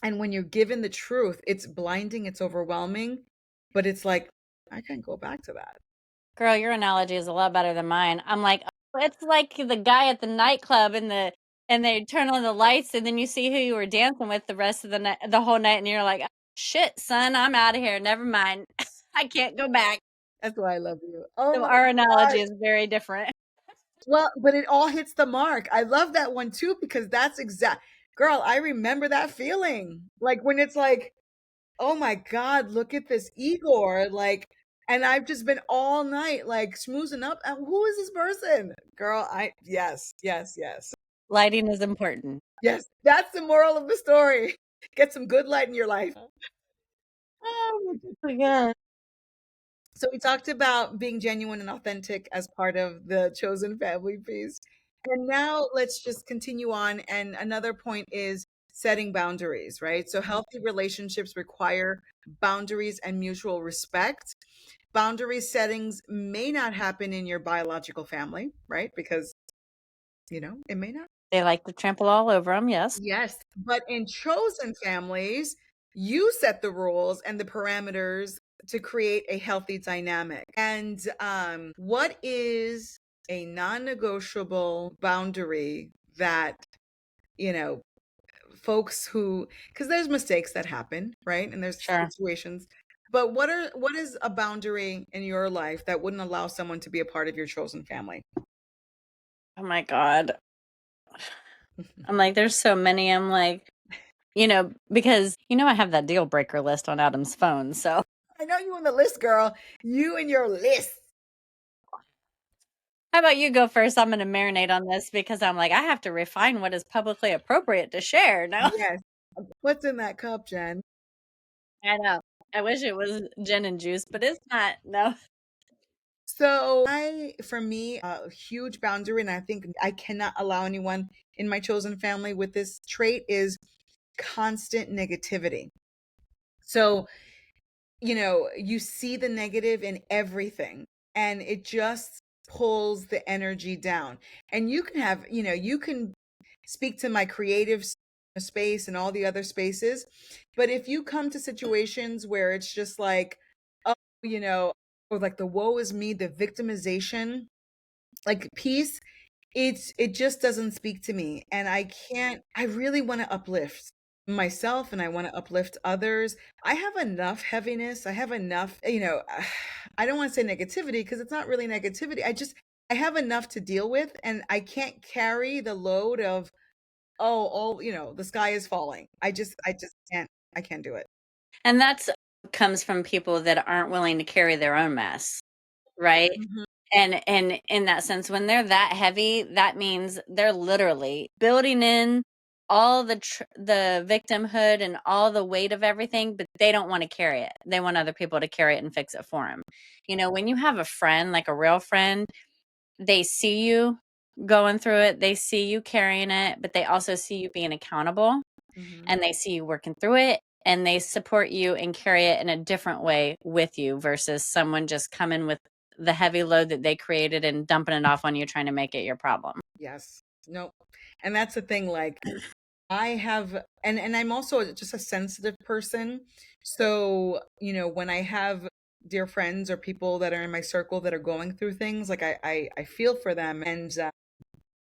And when you're given the truth, it's blinding, it's overwhelming, but it's like, I can't go back to that. Girl, your analogy is a lot better than mine. I'm like, oh, it's like the guy at the nightclub and they turn on the lights and then you see who you were dancing with the rest of the night, the whole night, and you're like, "Oh, shit, son, I'm out of here. Never mind. I can't go back." That's why I love you. Oh So my our God. analogy is very different. Well, but it all hits the mark. I love that one too, because that's exact, girl, I remember that feeling. Like when it's like, oh my God, look at this Igor. Like, and I've just been all night like schmoozing up. And who is this person? Girl, yes, yes, yes. Lighting is important. Yes, that's the moral of the story. Get some good light in your life. Oh my goodness. Oh, yeah. So we talked about being genuine and authentic as part of the chosen family piece. And now let's just continue on. And another point is setting boundaries, right? So healthy relationships require boundaries and mutual respect. Boundary settings may not happen in your biological family, right? Because, it may not. They like to trample all over them. Yes. Yes, but in chosen families, you set the rules and the parameters to create a healthy dynamic. And what is a non-negotiable boundary that, you know, folks who, because there's mistakes that happen, right? And there's Sure. situations. But what is a boundary in your life that wouldn't allow someone to be a part of your chosen family? Oh my God. I'm like, there's so many. I'm like, because I have that deal breaker list on Adam's phone. So I know you on the list, girl. You and your list. how about you go first? I'm going to marinate on this because I'm like, I have to refine what is publicly appropriate to share. No, Yes. What's in that cup, Jen? I know. I wish it was gin and juice, but it's not. No. So for me, a huge boundary, and I think I cannot allow anyone in my chosen family with this trait is constant negativity. So you see the negative in everything, and it just pulls the energy down. And you can speak to my creative space and all the other spaces, but if you come to situations where it's just like, oh, or like the woe is me, the victimization, like piece, it just doesn't speak to me, and I really want to uplift myself, and I want to uplift others. I have enough heaviness. I have enough, I don't want to say negativity because it's not really negativity. I have enough to deal with, and I can't carry the load of, oh, all, the sky is falling. I just can't do it. And that's comes from people that aren't willing to carry their own mess, right? Mhm. And in that sense, when they're that heavy, that means they're literally building in all the victimhood and all the weight of everything, but they don't want to carry it. They want other people to carry it and fix it for them. When you have a friend, like a real friend, they see you going through it, they see you carrying it, but they also see you being accountable, Mhm. and they see you working through it, and they support you and carry it in a different way with you versus someone just coming with the heavy load that they created and dumping it off on you trying to make it your problem. Yes. No. And that's the thing, like, I have, and I'm also just a sensitive person. So, when I have dear friends or people that are in my circle that are going through things, like, I feel for them, and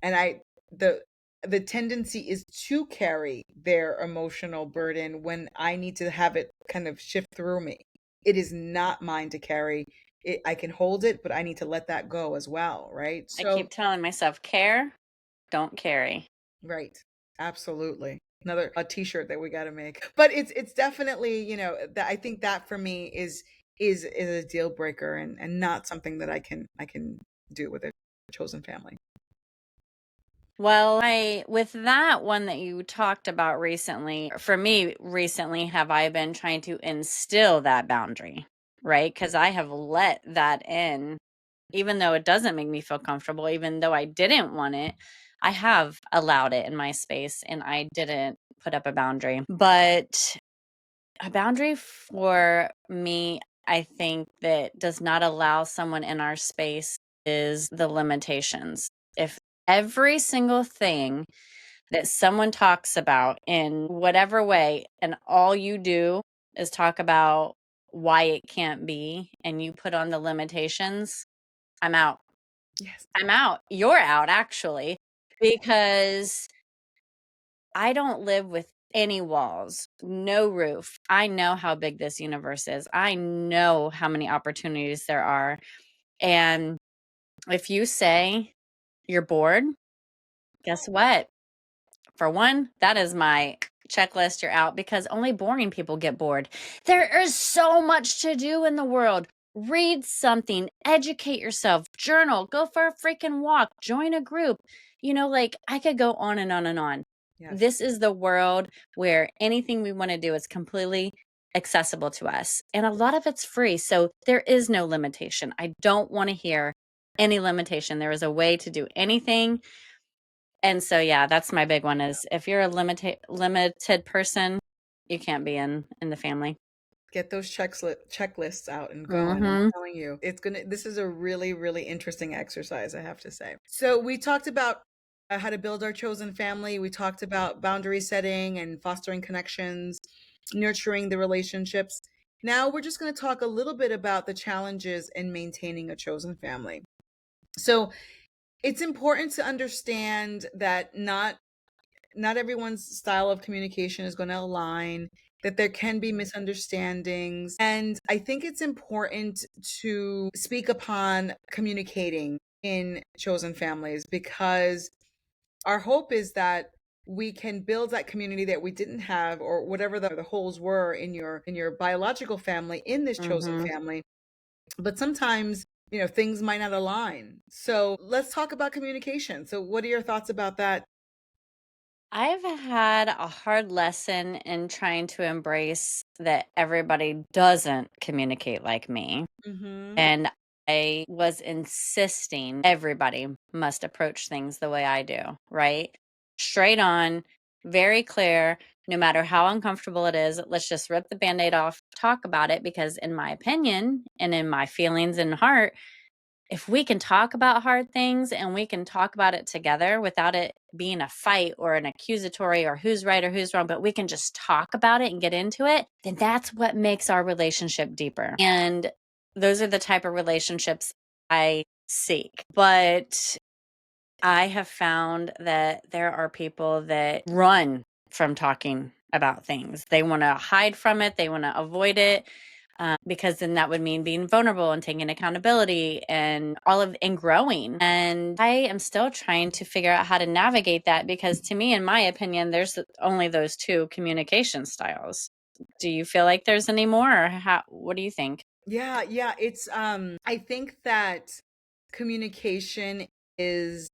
the the tendency is to carry their emotional burden when I need to have it kind of shift through me. It is not mine to carry. I can hold it, but I need to let that go as well, right? I So, keep telling myself, care, don't carry. right. Absolutely. Another a t-shirt that we got to make. But it's definitely, that I think that for me is a deal breaker, and not something that I can do with a chosen family. Well, I with that one that you talked about recently, for me recently, have I been trying to instill that boundary, right? Because I have let that in, even though it doesn't make me feel comfortable, even though I didn't want it, I have allowed it in my space and I didn't put up a boundary. But a boundary for me, I think that does not allow someone in our space is the limitations. If every single thing that someone talks about in whatever way, and all you do is talk about why it can't be, and you put on the limitations, I'm out. Yes. I'm out. You're out, actually, because I don't live with any walls, no roof. I know how big this universe is. I know how many opportunities there are. And if you say you're bored, guess what? For one, that is my checklist. You're out because only boring people get bored. There is so much to do in the world. Read something, educate yourself, journal, go for a freaking walk, join a group. Like I could go on and on and on. Yes. This is the world where anything we want to do is completely accessible to us. And a lot of it's free. So there is no limitation. I don't want to hear any limitation. There is a way to do anything, and so, yeah, that's my big one is if you're a limited person, you can't be in the family. Get those checklists out and going. I'm Mhm. telling you, this is a really, really interesting exercise, I have to say. So we talked about how to build our chosen family. We talked about boundary setting and fostering connections, nurturing the relationships. Now we're just going to talk a little bit about the challenges in maintaining a chosen family. So it's important to understand that not everyone's style of communication is going to align, that there can be misunderstandings. And I think it's important to speak upon communicating in chosen families, because our hope is that we can build that community that we didn't have, or whatever the holes were in your biological family, in this chosen Mhm. family. But sometimes, things might not align. So let's talk about communication. So what are your thoughts about that? I've had a hard lesson in trying to embrace that everybody doesn't communicate like me. Hmm. And I was insisting everybody must approach things the way I do, right? Straight on. very clear, no matter how uncomfortable it is, let's just rip the Band-Aid off, talk about it, because in my opinion and in my feelings and heart, if we can talk about hard things and we can talk about it together without it being a fight or an accusatory or who's right or who's wrong, but we can just talk about it and get into it, then that's what makes our relationship deeper. And those are the type of relationships I seek. But I have found that there are people that run from talking about things. They want to hide from it, they want to avoid it, because then that would mean being vulnerable and taking accountability and and growing. And I am still trying to figure out how to navigate that, because to me, in my opinion, there's only those two communication styles. Do you feel like there's any more, or what do you think? Yeah, yeah, it's I think that communication is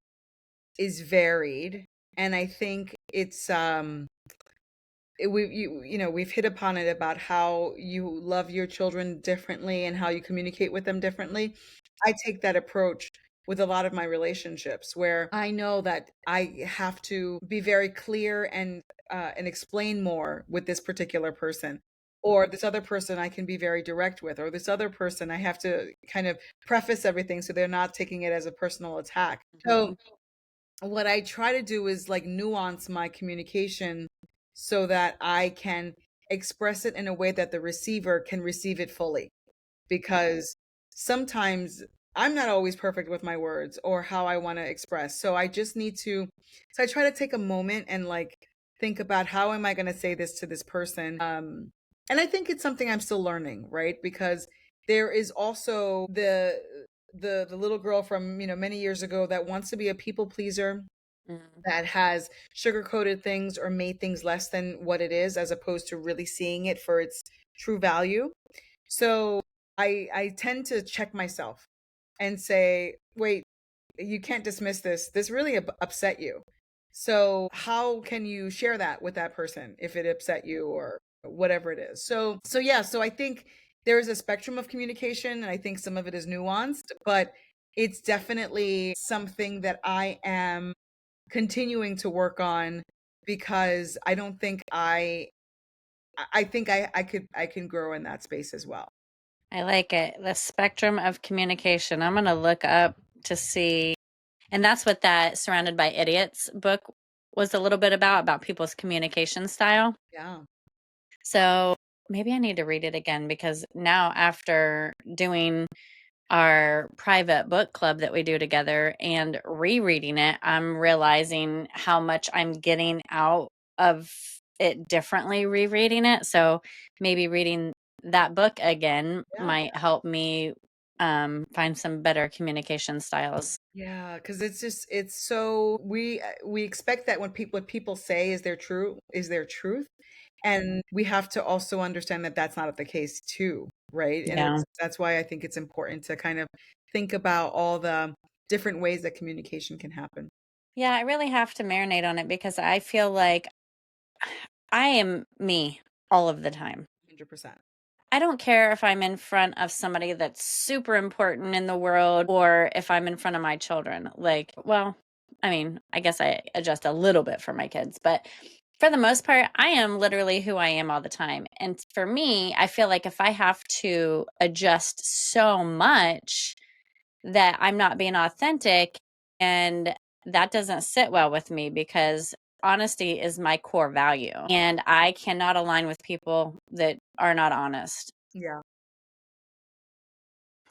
varied, and I think it's we've hit upon it about how you love your children differently and how you communicate with them differently. I take that approach with a lot of my relationships, where I know that I have to be very clear and explain more with this particular person, or this other person I can be very direct with, or this other person I have to kind of preface everything so they're not taking it as a personal attack. So Mhm. what I try to do is like nuance my communication so that I can express it in a way that the receiver can receive it fully. Because sometimes I'm not always perfect with my words or how I want to express. So I just need to, so I try to take a moment and like think about how am I going to say this to this person. And I think it's something I'm still learning, right? Because there is also the little girl from, many years ago that wants to be a people pleaser, Mm. that has sugar-coated things or made things less than what it is, as opposed to really seeing it for its true value. So I tend to check myself and say, wait, you can't dismiss this. This really upset you. So how can you share that with that person if it upset you or whatever it is? So yeah, so I think there is a spectrum of communication, and I think some of it is nuanced, but it's definitely something that I am continuing to work on, because I don't think I think I can grow in that space as well. I like it. The spectrum of communication. I'm going to look up to see. And that's what that Surrounded by Idiots book was a little bit about people's communication style. Yeah. So maybe I need to read it again, because now, after doing our private book club that we do together and rereading it, I'm realizing how much I'm getting out of it differently rereading it. So maybe reading that book again Yeah. might help me find some better communication styles. Yeah, because it's just it's so we expect that when what people say is their truth, and we have to also understand that that's not the case too, right? And Yeah. that's why I think it's important to kind of think about all the different ways that communication can happen. Yeah, I really have to marinate on it, because I feel like I am me all of the time. 100%. I don't care if I'm in front of somebody that's super important in the world, or if I'm in front of my children. Like, well, I mean, I guess I adjust a little bit for my kids, but for the most part, I am literally who I am all the time. And for me, I feel like if I have to adjust so much, that I'm not being authentic, and that doesn't sit well with me, because honesty is my core value, and I cannot align with people that are not honest. Yeah.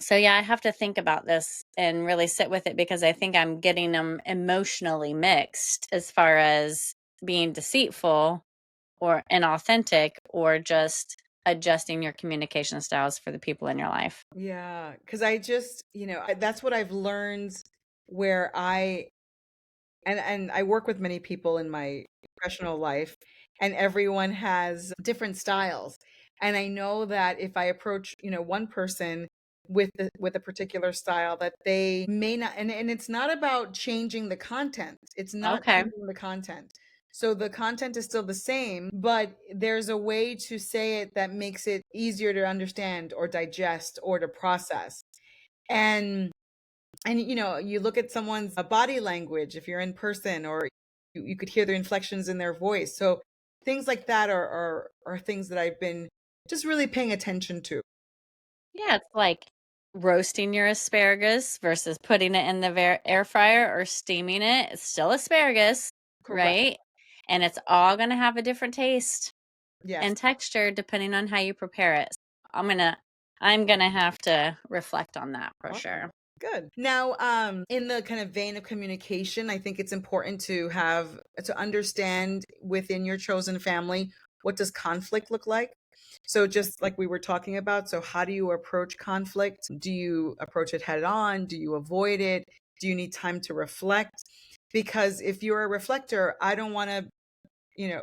So yeah, I have to think about this and really sit with it, because I think I'm getting them emotionally mixed, as far as being deceitful or inauthentic, or just adjusting your communication styles for the people in your life. Yeah, because I just, that's what I've learned, where and I work with many people in my professional life, and everyone has different styles. And I know that if I approach, one person with a particular style, that they may not, and it's not about changing the content. It's not Okay. changing the content. So the content is still the same, but there's a way to say it that makes it easier to understand or digest or to process. And you look at someone's body language if you're in person, or you could hear the inflections in their voice. So things like that are things that I've been just really paying attention to. Yeah, it's like roasting your asparagus versus putting it in the air fryer or steaming it. It's still asparagus, Correct. right? And it's all going to have a different taste Yes. and texture depending on how you prepare it. I'm going to I'm going to have to reflect on that for Awesome. sure. Good. Now, in the kind of vein of communication, I think it's important to understand within your chosen family, what does conflict look like? So just like we were talking about, so how do you approach conflict? Do you approach it head on? Do you avoid it? Do you need time to reflect? Because if you're a reflector, I don't want to,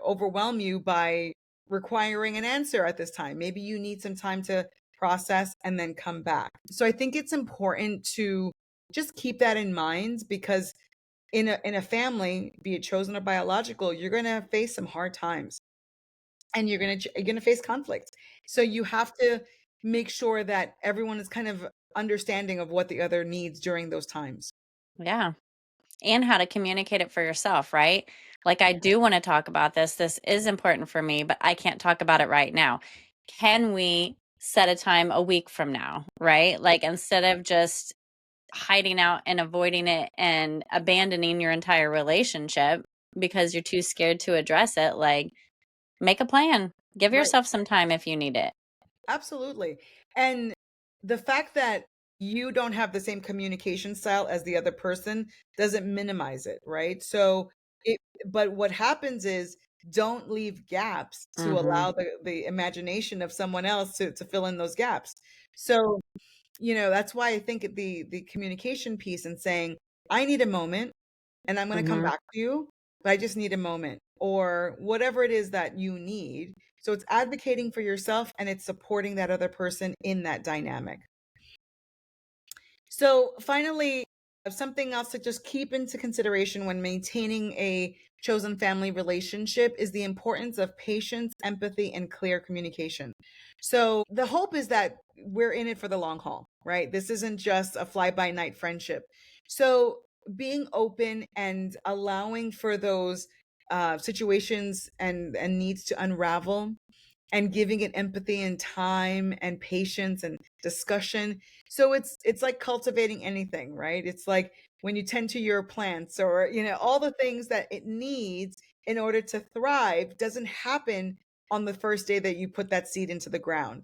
overwhelm you by requiring an answer at this time. Maybe you need some time to process and then come back. So I think it's important to just keep that in mind, because in a family, be it chosen or biological, you're going to face some hard times, and you're going to face conflict. So you have to make sure that everyone is kind of understanding of what the other needs during those times. Yeah. And how to communicate it for yourself, right? Like, I do want to talk about this. This is important for me, but I can't talk about it right now. Can we set a time a week from now, right? Like, instead of just hiding out and avoiding it and abandoning your entire relationship because you're too scared to address it, like, make a plan. Give Right. yourself some time if you need it. Absolutely. And the fact that you don't have the same communication style as the other person doesn't minimize it, right? So it but what happens is, don't leave gaps to Mhm. allow the imagination of someone else to fill in those gaps. So, that's why I think the communication piece and saying, I need a moment and I'm going to come Mhm. back to you, but I just need a moment, or whatever it is that you need. So it's advocating for yourself and it's supporting that other person in that dynamic. So finally, something else to just keep into consideration when maintaining a chosen family relationship is the importance of patience, empathy, and clear communication. So the hope is that we're in it for the long haul, right? This isn't just a fly by night friendship. So being open and allowing for those situations and needs to unravel, and giving it empathy and time and patience and discussion. So it's like cultivating anything, right? It's like when you tend to your plants, or all the things that it needs in order to thrive doesn't happen on the first day that you put that seed into the ground.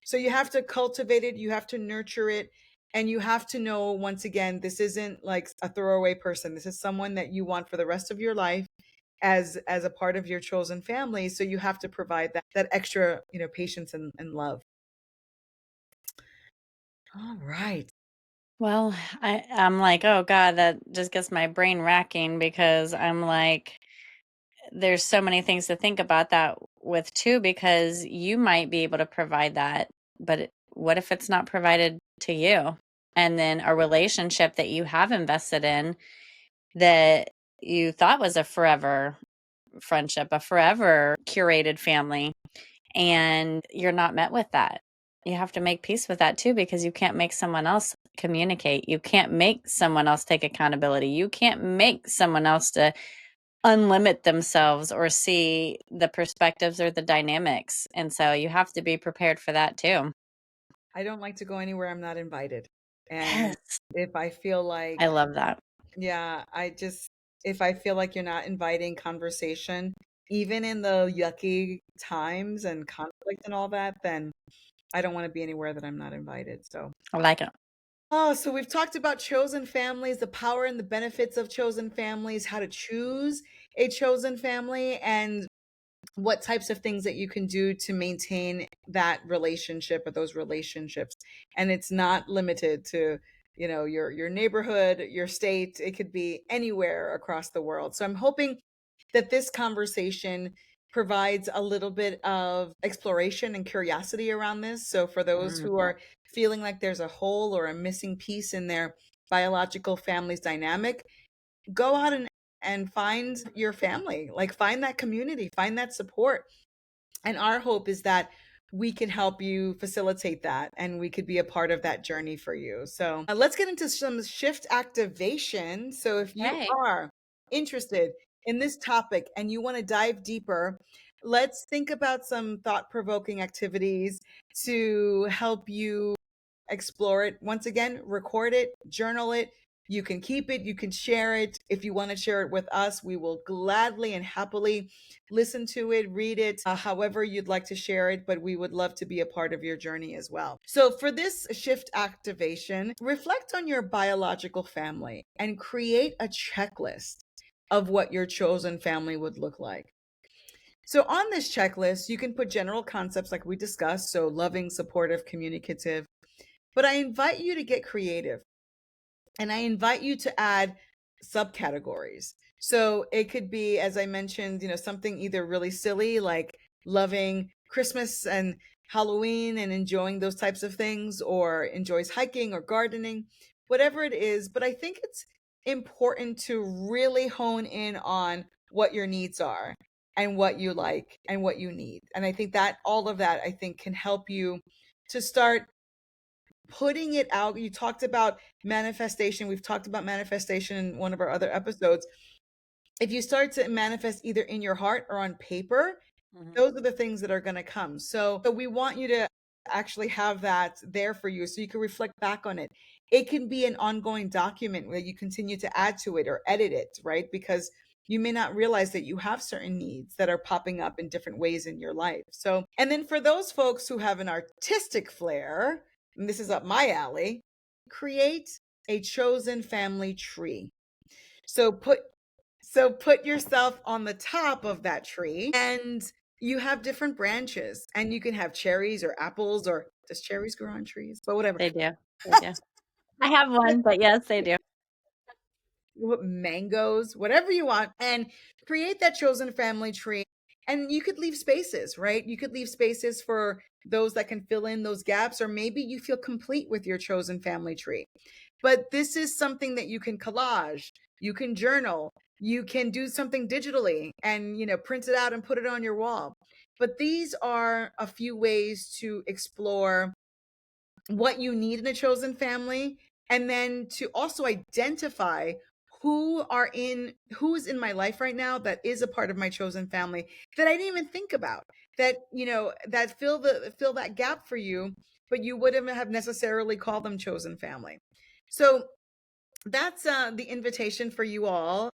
So you have to cultivate it, you have to nurture it, and you have to know, once again, this isn't like a throwaway person. This is someone that you want for the rest of your life, as a part of your chosen family. So you have to provide that extra, patience and love. All right. Well, I'm like, "Oh god, that just gets my brain racking," because I'm like, there's so many things to think about that with too, because you might be able to provide that, but what if it's not provided to you? And then a relationship that you have invested in, that you thought was a forever friendship, a forever curated family, and you're not met with that. You have to make peace with that too, because you can't make someone else communicate. You can't make someone else take accountability. You can't make someone else to unlimit themselves or see the perspectives or the dynamics. And so you have to be prepared for that too. I don't like to go anywhere I'm not invited. And Yes. if I feel like, I love that. yeah, if I feel like you're not inviting conversation, even in the yucky times and conflict and all that, then I don't want to be anywhere that I'm not invited. So, I like it. oh, so we've talked about chosen families, the power and the benefits of chosen families, how to choose a chosen family, and what types of things that you can do to maintain that relationship or those relationships. And it's not limited to, your neighborhood, your state. It could be anywhere across the world. So I'm hoping that this conversation provides a little bit of exploration and curiosity around this. So for those Mm. who are feeling like there's a hole or a missing piece in their biological family's dynamic, go out and find your family, like find that community, find that support. And our hope is that we can help you facilitate that, and we could be a part of that journey for you. So let's get into some shift activation. So if you Okay. are interested in this topic and you want to dive deeper, let's think about some thought-provoking activities to help you explore it. Once again, record it, journal it. You can keep it, you can share it. If you want to share it with us, we will gladly and happily listen to it, read it, however you'd like to share it, but we would love to be a part of your journey as well. So, for this shift activation, reflect on your biological family and create a checklist of what your chosen family would look like. So, on this checklist, you can put general concepts like we discussed, so loving, supportive, communicative. But I invite you to get creative and I invite you to add subcategories. So it could be, as I mentioned, something either really silly like loving Christmas and Halloween and enjoying those types of things, or enjoys hiking or gardening, whatever it is. But I think it's important to really hone in on what your needs are and what you like and what you need. And I think that all of that, I think, can help you to start putting it out. You talked about manifestation. We've talked about manifestation in one of our other episodes. If you start to manifest either in your heart or on paper, Mhm. those are the things that are going to come. So we want you to actually have that there for you so you can reflect back on it. It can be an ongoing document where you continue to add to it or edit it, right? Because you may not realize that you have certain needs that are popping up in different ways in your life. So, and then for those folks who have an artistic flair, and this is up my alley, create a chosen family tree. So put yourself on the top of that tree and you have different branches and you can have cherries or apples, or does cherries grow on trees? But whatever. They do. They do. I have one, but yes, they do. Mangoes, whatever you want, and create that chosen family tree. And you could leave spaces, right? You could leave spaces for those that can fill in those gaps, or maybe you feel complete with your chosen family tree. But this is something that you can collage, you can journal, you can do something digitally and, print it out and put it on your wall. But these are a few ways to explore what you need in a chosen family, and then to also identify who's in my life right now that is a part of my chosen family that I didn't even think about, that that fill that gap for you, but you wouldn't have necessarily called them chosen family. So that's the invitation for you all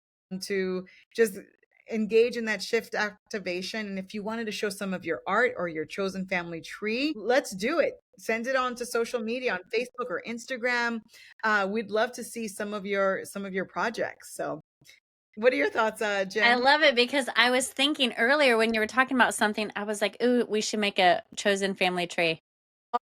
to just engage in that shift activation. And if you wanted to show some of your art or your chosen family tree, let's do it. Send it on to social media on Facebook or Instagram. We'd love to see some of your projects. So what are your thoughts, I Jen? love it because I was thinking earlier when you were talking about something, I was like, ooh, we should make a chosen family tree.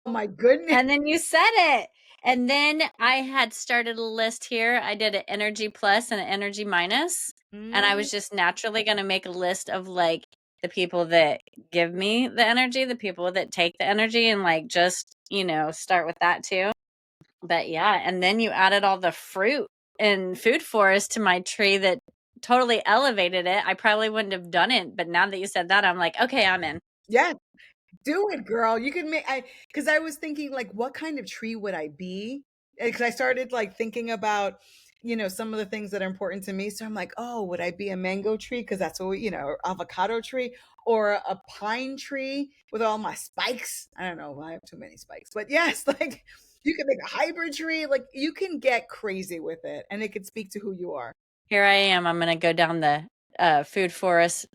Oh my goodness. And then you said it. And then I had started a list here. I did an energy plus and an energy minus. And I was just naturally going to make a list of like the people that give me the energy, the people that take the energy, and like just, start with that too. But yeah. And then you added all the fruit and food forest to my tree that totally elevated it. I probably wouldn't have done it. But now that you said that, I'm like, okay, I'm in. Yeah, do it, girl. You can make because I was thinking like what kind of tree would I be? Because I started like thinking about, some of the things that are important to me. So I'm like, oh, would I be a mango tree? Because that's what or avocado tree, or a pine tree with all my spikes. I don't know, I have too many spikes. But yes, like you can make a hybrid tree. Like you can get crazy with it and it could speak to who you are. Here I am. I'm going to go down the food forest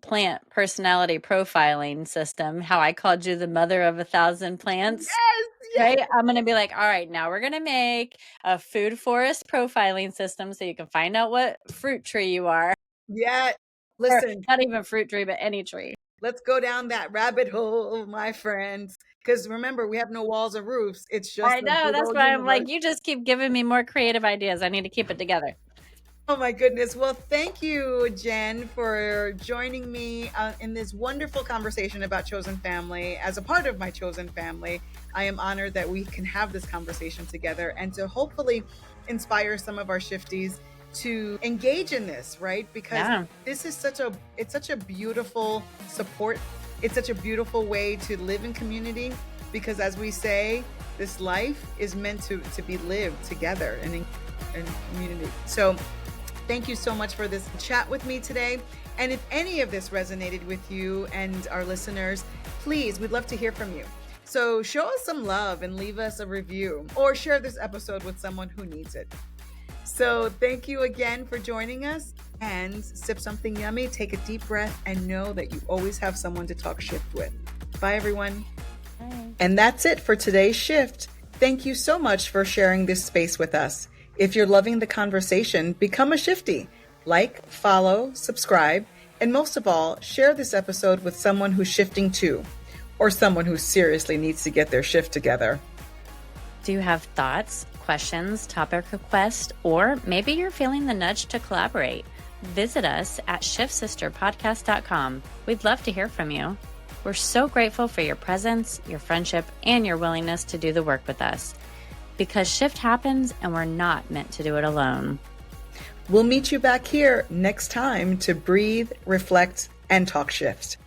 plant personality profiling system. How I called you the mother of 1,000 plants. Yes, yes. Right? I'm going to be like, all right, now we're going to make a food forest profiling system so you can find out what fruit tree you are. Yeah. Or Listen, not even fruit tree, but any tree. let's go down that rabbit hole, my friends. Because remember, we have no walls or roofs. It's just I a know. big That's old why I'm universe. like, you just keep giving me more creative ideas. I need to keep it together. Oh my goodness. Well, thank you, Jen, for joining me in this wonderful conversation about chosen family. As a part of my chosen family, I am honored that we can have this conversation together and to hopefully inspire some of our shifties to engage in this, right? Because Yeah. this is such a beautiful support. It's such a beautiful way to live in community because as we say, this life is meant to be lived together and in community. So Thank you so much for this chat with me today. And if any of this resonated with you and our listeners, please, we'd love to hear from you. So show us some love and leave us a review or share this episode with someone who needs it. So thank you again for joining us, and sip something yummy, take a deep breath, and know that you always have someone to talk shift with. Bye, everyone. Bye. And that's it for today's shift. Thank you so much for sharing this space with us. If you're loving the conversation, become a shifty. Like, follow, subscribe, and most of all, share this episode with someone who's shifting too, or someone who seriously needs to get their shift together. Do you have thoughts, questions, topic requests, or maybe you're feeling the nudge to collaborate? Visit us at shiftsisterpodcast.com. We'd love to hear from you. We're so grateful for your presence, your friendship, and your willingness to do the work with us. Because shift happens and we're not meant to do it alone. We'll meet you back here next time to breathe, reflect, and talk shift.